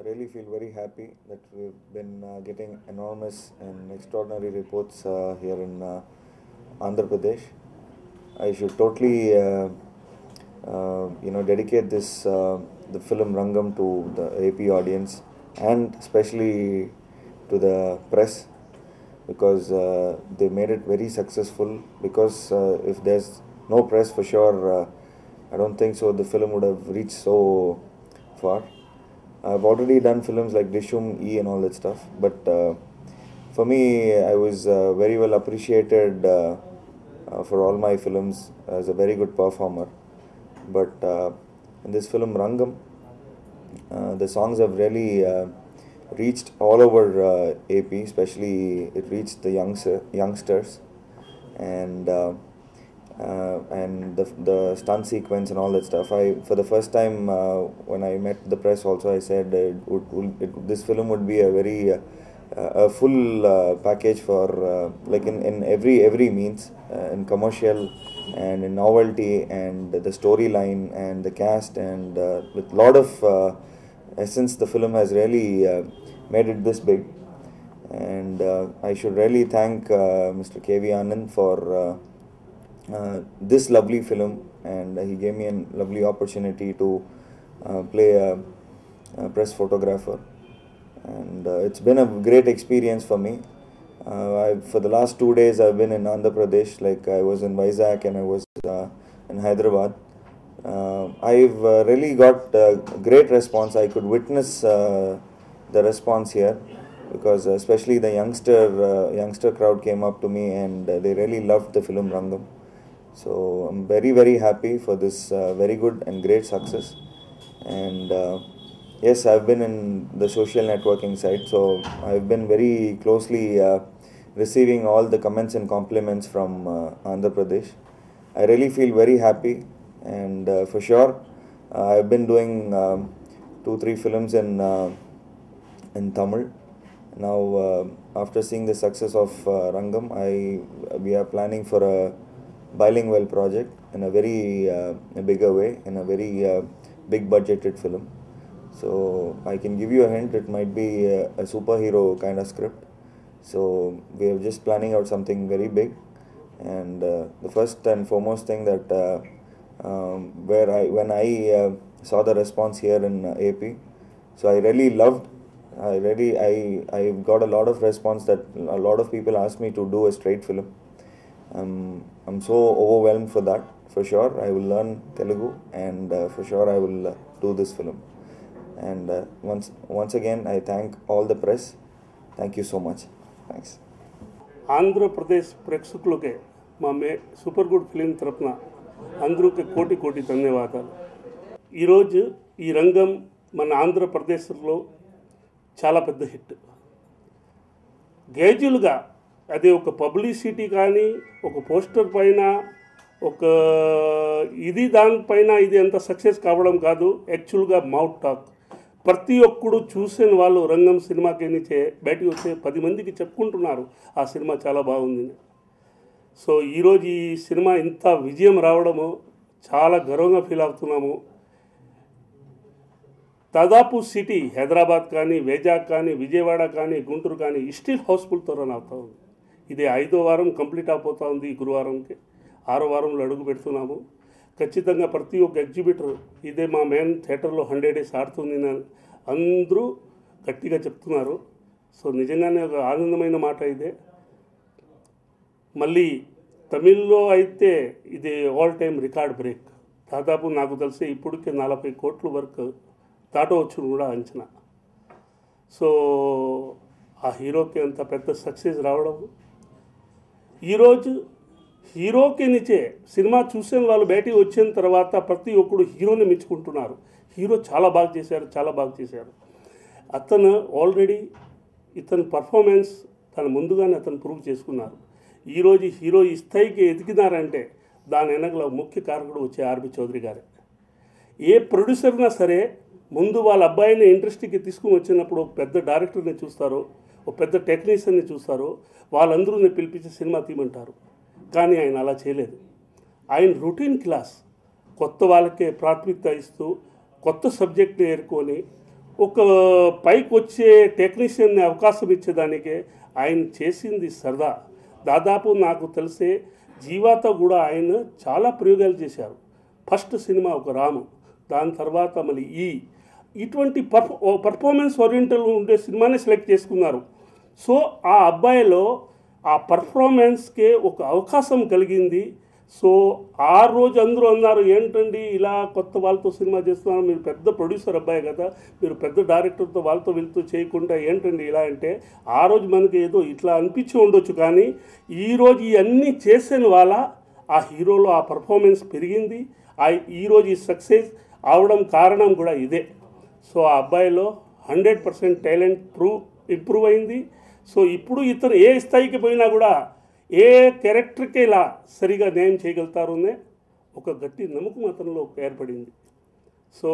I really feel very happy that we've been getting enormous and extraordinary reports here in Andhra Pradesh. I should totally, dedicate this the film Rangam to the AP audience and especially to the press because they made it very successful. Because if there's no press, for sure, I don't think so. The film would have reached so far. I've already done films like Dishum, E and all that stuff, but for me, I was very well appreciated for all my films as a very good performer. But in this film Rangam, the songs have really reached all over AP, especially it reached the youngsters, and the stunt sequence and all that stuff. For the first time when I met the press, also I said this film would be a very a full package for like in every means, in commercial and in novelty and the storyline and the cast, and with lot of essence, the film has really made it this big. And I should really thank Mr. K.V. Anand for this lovely film, and he gave me a lovely opportunity to play a press photographer, and it's been a great experience for me. For the last 2 days I've been in Andhra Pradesh, like I was in Vizag and I was in Hyderabad. I've really got great response. I could witness the response here because especially the youngster crowd came up to me and they really loved the film Rangam. So I'm very happy for this very good and great success. And yes, I've been in the social networking site, so I've been very closely receiving all the comments and compliments from Andhra Pradesh. I really feel very happy, and for sure, I've been doing 2-3 films in Tamil. Now, after seeing the success of Rangam, we are planning for a bilingual project in a very bigger way, in a very big budgeted film. So I can give you a hint, it might be a superhero kind of script. So we are just planning out something very big. And the first and foremost thing that when I saw the response here in AP, so I really loved. I got a lot of response that a lot of people asked me to do a straight film. I'm so overwhelmed for that. For sure, I will learn Telugu, and for sure I will do this film. And once again, I thank all the press. Thank you so much. Thanks. Andhra Pradesh ప్రేక్షకులకే మా super good film తరపున అందరికీ కోటి ధన్యవాదాలు. ఈరోజు ఈ రంగం మన ఆంధ్రప్రదేశ్లో చాలా పెద్ద హిట్. గేజులుగా అది ఒక పబ్లిసిటీ కానీ, ఒక పోస్టర్ పైన, ఒక దానిపైన ఇది ఎంత సక్సెస్ కావడం కాదు, యాక్చువల్గా మౌత్ టాక్. ప్రతి ఒక్కడు చూసిన వాళ్ళు రంగం సినిమాకి నుంచి బయటికి వస్తే 10 మందికి చెప్పుకుంటున్నారు ఆ సినిమా చాలా బాగుంది. సో ఈరోజు ఈ సినిమా ఇంత విజయం రావడము చాలా గర్వంగా ఫీల్ అవుతున్నాము. దాదాపు సిటీ హైదరాబాద్ కానీ, వైజాగ్ కానీ, విజయవాడ కానీ, గుంటూరు కానీ స్టిల్ హౌస్ఫుల్తో రన్ అవుతూ ఉంది. ఇది 5వ వారం కంప్లీట్ అయిపోతూ ఉంది. ఈ గురువారంకి 6వ వారంలో అడుగు పెడుతున్నాము. ఖచ్చితంగా ప్రతి ఒక్క ఎగ్జిబిటర్ ఇదే మా మెయిన్ థియేటర్లో 100 days ఆడుతుంది అందరూ గట్టిగా చెప్తున్నారు. సో నిజంగానే ఒక ఆనందమైన మాట ఇదే. మళ్ళీ తమిళ్లో అయితే ఇది ఆల్ టైమ్ రికార్డ్ బ్రేక్. దాదాపు నాకు తెలిసి ఇప్పటికే 40 కోట్ల వరకు దాటవచ్చు కూడా అంచనా. సో ఆ హీరోకి అంత పెద్ద సక్సెస్ రావడం, ఈరోజు హీరోకి నుంచే సినిమా చూసిన వాళ్ళు బయటికి వచ్చిన తర్వాత ప్రతి ఒక్కడు హీరోని మెచ్చుకుంటున్నారు. హీరో చాలా బాగా చేశారు. అతను ఆల్రెడీ ఇతని పర్ఫార్మెన్స్ ముందుగానే అతను ప్రూవ్ చేసుకున్నారు. ఈరోజు హీరో ఈ స్థాయికి ఎదిగినారంటే దాని వెనకల ముఖ్య కారకుడు వచ్చే ఆర్బి చౌదరి గారే. ఏ ప్రొడ్యూసర్నా సరే ముందు వాళ్ళ అబ్బాయిని ఇండస్ట్రీకి తీసుకుని వచ్చినప్పుడు ఒక పెద్ద డైరెక్టర్ని చూస్తారు, ఒక పెద్ద టెక్నీషియన్ని చూస్తారు, వాళ్ళందరూ పిలిపించి సినిమా తీయమంటారు. కానీ ఆయన అలా చేయలేదు. ఆయన రొటీన్ క్లాస్ కొత్త వాళ్ళకే ప్రాథమికత ఇస్తూ కొత్త సబ్జెక్ట్ని ఏరుకొని ఒక పైకి వచ్చే టెక్నీషియన్ని అవకాశం ఇచ్చేదానికే ఆయన చేసింది సరదా. దాదాపు నాకు తెలిసే జీవాతో కూడా ఆయన చాలా ప్రయోగాలు చేశారు. ఫస్ట్ సినిమా ఒక రాము, దాని తర్వాత మళ్ళీ ఇటువంటి పర్ఫార్మెన్స్ ఓరియంటల్ ఉండే సినిమానే సెలెక్ట్ చేసుకున్నారు. సో ఆ అబ్బాయిలో ఆ పర్ఫార్మెన్స్కే ఒక అవకాశం కలిగింది. సో ఆ రోజు అందరూ అన్నారు, ఏంటండి ఇలా కొత్త వాళ్ళతో సినిమా చేస్తున్నారు, మీరు పెద్ద ప్రొడ్యూసర్ అబ్బాయి కదా, మీరు పెద్ద డైరెక్టర్తో వాళ్ళతో వెళ్తూ చేయకుండా ఏంటండి ఇలా అంటే, ఆ రోజు మనకి ఏదో ఇట్లా అనిపించి ఉండొచ్చు. కానీ ఈరోజు ఇవన్నీ చేసిన వాళ్ళ ఆ హీరోలో ఆ పర్ఫార్మెన్స్ పెరిగింది. ఈరోజు ఈ సక్సెస్ అవడం కారణం కూడా ఇదే. సో ఆ అబ్బాయిలో 100% టాలెంట్ ఇంప్రూవ్ అయింది. సో ఇప్పుడు ఇతను ఏ స్థాయికి పోయినా కూడా ఏ క్యారెక్టర్కి ఇలా సరిగా న్యాయం చేయగలుగుతారు అనే ఒక గట్టి నమ్మకం అతనిలో ఏర్పడింది. సో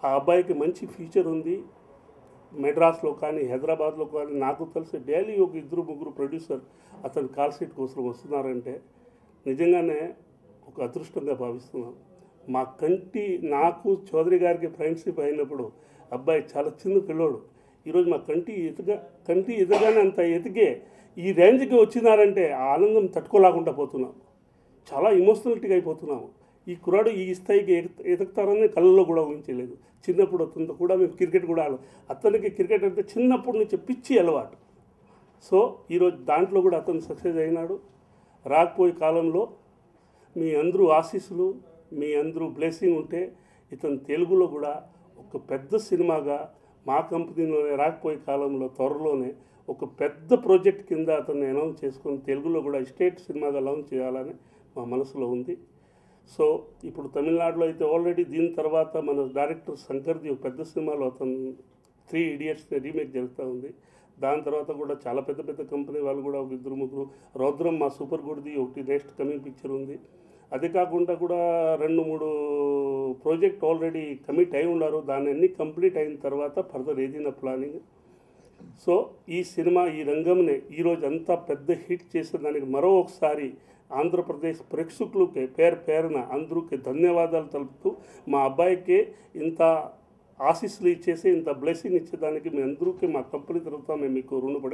ఆ అబ్బాయికి మంచి ఫ్యూచర్ ఉంది. మెడ్రాస్లో కానీ హైదరాబాద్లో కానీ నాకు తెలిసి డైలీ ఒక 2-3 ప్రొడ్యూసర్ అతని కాల్ షీట్ కోసం వస్తున్నారంటే నిజంగానే ఒక అదృష్టంగా భావిస్తున్నాను. నాకు చౌదరి గారికి ఫ్రెండ్షిప్ అయినప్పుడు అబ్బాయి చాలా చిన్న పిల్లోడు, ఈరోజు మా కంటి ఎదగానే అంత ఎదిగే ఈ రేంజ్కి వచ్చినారంటే ఆ ఆనందం తట్టుకోలేకుండా పోతున్నాం. చాలా ఇమోషనల్టీగా అయిపోతున్నాము. ఈ కుర్రాడు ఈ స్థాయికి ఎదుగుతారని కళ్ళలో కూడా ఊహించలేదు. చిన్నప్పుడు అతనితో కూడా మేము క్రికెట్ కూడా అతనికి క్రికెట్ అంటే చిన్నప్పటి నుంచి పిచ్చి అలవాటు. సో ఈరోజు దాంట్లో కూడా అతను సక్సెస్ అయినాడు. రాకపోయే కాలంలో మీ అందరూ ఆశీస్సులు, మీ అందరూ బ్లెస్సింగ్ ఉంటే ఇతను తెలుగులో కూడా ఒక పెద్ద సినిమాగా మా కంపెనీలోనే రాకపోయే కాలంలో త్వరలోనే ఒక పెద్ద ప్రాజెక్ట్ కింద అతన్ని అనౌన్స్ చేసుకొని తెలుగులో కూడా స్టేట్ సినిమాగా లాంచ్ చేయాలని మా మనసులో ఉంది. సో ఇప్పుడు తమిళనాడులో అయితే ఆల్రెడీ దీని తర్వాత మన డైరెక్టర్ శంకర్ది ఒక పెద్ద సినిమాలో అతను 3 Idiots రీమేక్ జరుగుతూ ఉంది. దాని తర్వాత కూడా చాలా పెద్ద కంపెనీ వాళ్ళు కూడా ఒక 2-3 రౌద్రం మా సూపర్ గుడ్ది ఒకటి నెక్స్ట్ కమింగ్ పిక్చర్ ఉంది. అదే కాకుండా కూడా 2-3 ప్రాజెక్ట్ ఆల్రెడీ కమిట్ అయి ఉన్నారు. దాన్ని అన్నీ కంప్లీట్ అయిన తర్వాత ఫర్దర్ ఏదైనా ప్లానింగ్. సో ఈ సినిమా ఈ రంగంనే ఈరోజు అంతా పెద్ద హిట్ చేసేదానికి మరో ఒకసారి ఆంధ్రప్రదేశ్ ప్రేక్షకులకి పేరున అందరికీ ధన్యవాదాలు తెలుపుతూ మా అబ్బాయికి ఇంత ఆశీస్సులు ఇచ్చేసి ఇంత బ్లెస్సింగ్ ఇచ్చేదానికి మీ అందరికీ మా కంపెనీ తరఫున మేము మీకు రుణపడి